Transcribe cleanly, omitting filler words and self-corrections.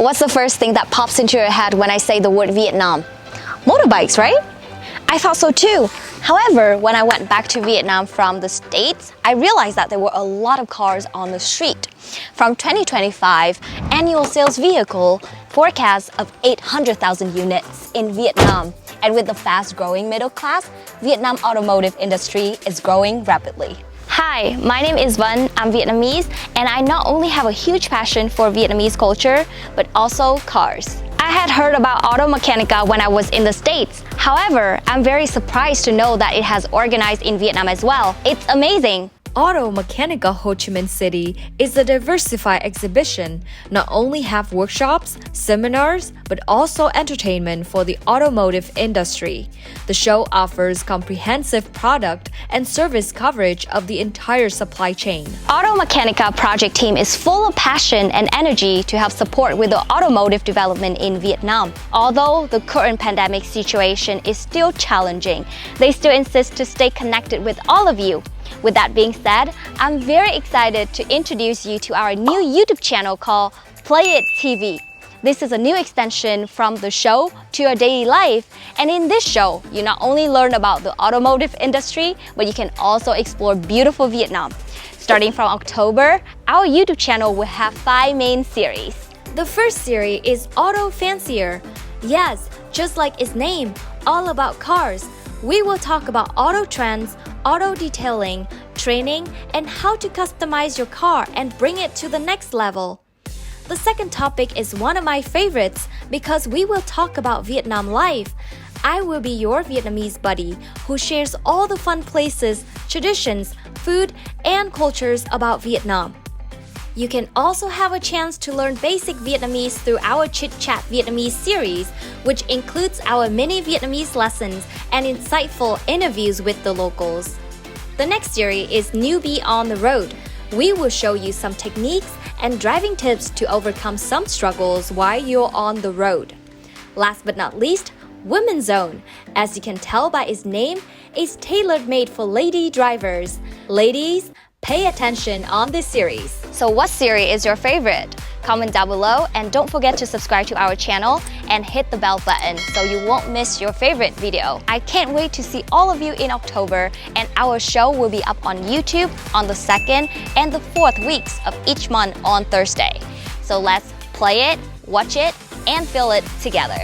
What's the first thing that pops into your head when I say the word Vietnam? Motorbikes, right? I thought so too. However, when I went back to Vietnam from the States, I realized that there were a lot of cars on the street. From 2025, annual sales vehicle forecast of 800,000 units in Vietnam. And with the fast-growing middle class, Vietnam automotive industry is growing rapidly. Hi, my name is Vân, I'm Vietnamese, and I not only have a huge passion for Vietnamese culture, but also cars. I had heard about Automechanika when I was in the States. However, I'm very surprised to know that it has organized in Vietnam as well. It's amazing! Automechanika Ho Chi Minh City is a diversified exhibition, not only have workshops, seminars, but also entertainment for the automotive industry. The show offers comprehensive product and service coverage of the entire supply chain. Automechanika project team is full of passion and energy to help support with the automotive development in Vietnam. Although the current pandemic situation is still challenging, they still insist to stay connected with all of you. With that being said, I'm very excited to introduce you to our new YouTube channel called Play It TV. This is a new extension from the show to your daily life. And in this show, you not only learn about the automotive industry, but you can also explore beautiful Vietnam. Starting from October, our YouTube channel will have 5 main series. The first series is Auto Fancier. Yes, just like its name, all about cars. We will talk about auto trends, auto detailing, training, and how to customize your car and bring it to the next level. The second topic is one of my favorites because we will talk about Vietnam life. I will be your Vietnamese buddy who shares all the fun places, traditions, food, and cultures about Vietnam. You can also have a chance to learn basic Vietnamese through our Chit Chat Vietnamese series, which includes our mini Vietnamese lessons and insightful interviews with the locals. The next series is Newbie on the Road. We will show you some techniques and driving tips to overcome some struggles while you're on the road. Last but not least, Women's Zone. As you can tell by its name, it's tailor-made for lady drivers. Ladies, pay attention on this series. So what series is your favorite? Comment down below and don't forget to subscribe to our channel and hit the bell button so you won't miss your favorite video. I can't wait to see all of you in October, and our show will be up on YouTube on the 2nd and the 4th weeks of each month on Thursday. So let's play it, watch it, and feel it together.